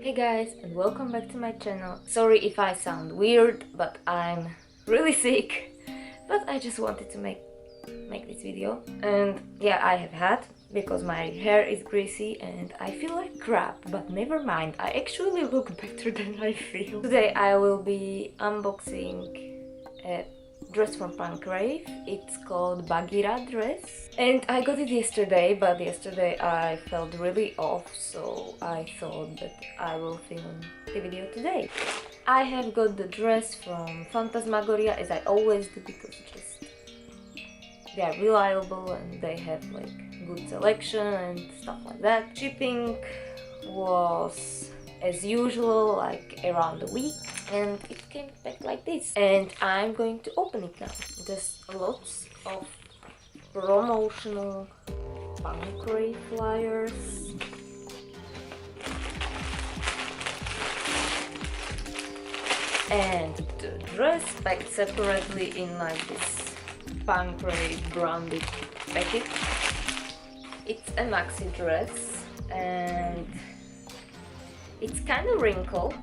Hey guys, and welcome back to my channel. Sorry if I sound weird, but I'm really sick. But I just wanted to make this video. And yeah, I have had, because my hair is greasy and I feel like crap, but never mind, I actually look better than I feel. Today I will be unboxing a dress from RAVE. It's called Bagira Dress, and I got it yesterday, but yesterday I felt really off, so I thought that I will film the video today. I have got the dress from Fantasmagoria, as I always do, because they are reliable and they have like good selection and stuff like that. Shipping was as usual, like around a week, and it came back like this. And I'm going to open it now. Just lots of promotional RAVE flyers. And the dress packed separately in like this RAVE branded packet. It's a maxi dress and it's kind of wrinkled,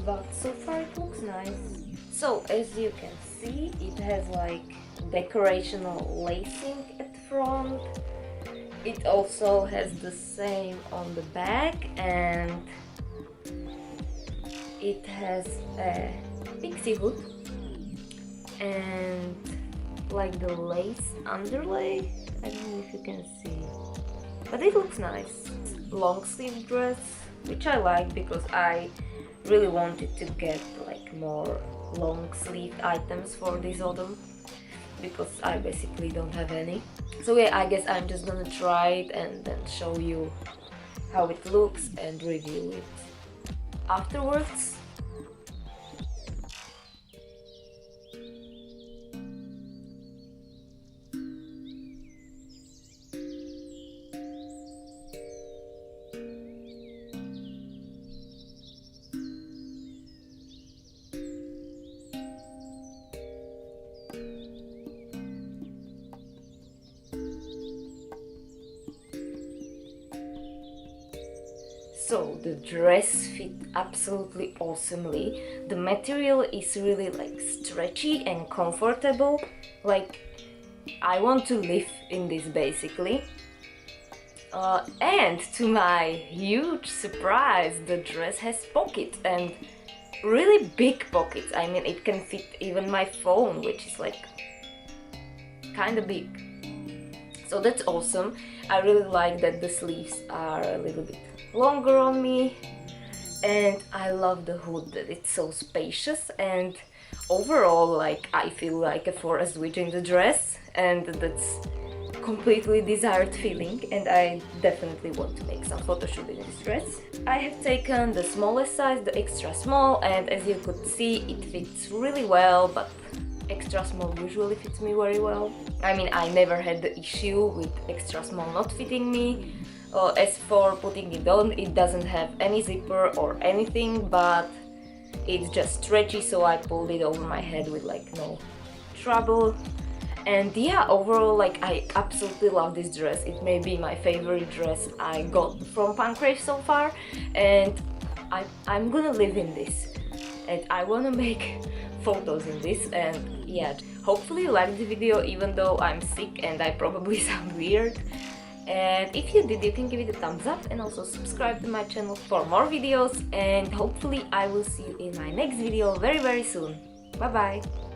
but so far it looks nice. So as you can see, it has like decorational lacing at the front. It also has the same on the back, and it has a pixie hood and like the lace underlay. I don't know if you can see, but it looks nice. Long sleeve dress, which I like because I really wanted to get like more long sleeve items for this autumn, because I basically don't have any. So yeah, I guess I'm just gonna try it and then show you how it looks and review it afterwards. So the dress fit absolutely awesomely. The material is really like stretchy and comfortable. Like, I want to live in this basically. And to my huge surprise, the dress has pockets, and really big pockets. I mean, it can fit even my phone, which is like kind of big. So that's awesome. I really like that the sleeves are a little bit longer on me, and I love the hood, that it's so spacious, and overall like I feel like a forest witch in the dress, and that's completely desired feeling, and I definitely want to make some photo shoot in this dress. I have taken the smallest size, the extra small, and as you could see, it fits really well, but extra small usually fits me very well. I mean, I never had the issue with extra small not fitting me. As for putting it on, it doesn't have any zipper or anything, but it's just stretchy, so I pulled it over my head with like no trouble. And yeah, overall, like, I absolutely love this dress. It may be my favorite dress I got from RAVE so far, and I'm gonna live in this, and I wanna make photos in this. And yeah, hopefully you liked the video, even though I'm sick and I probably sound weird. And if you did, you can give it a thumbs up, and also subscribe to my channel for more videos, and hopefully I will see you in my next video very soon. Bye bye!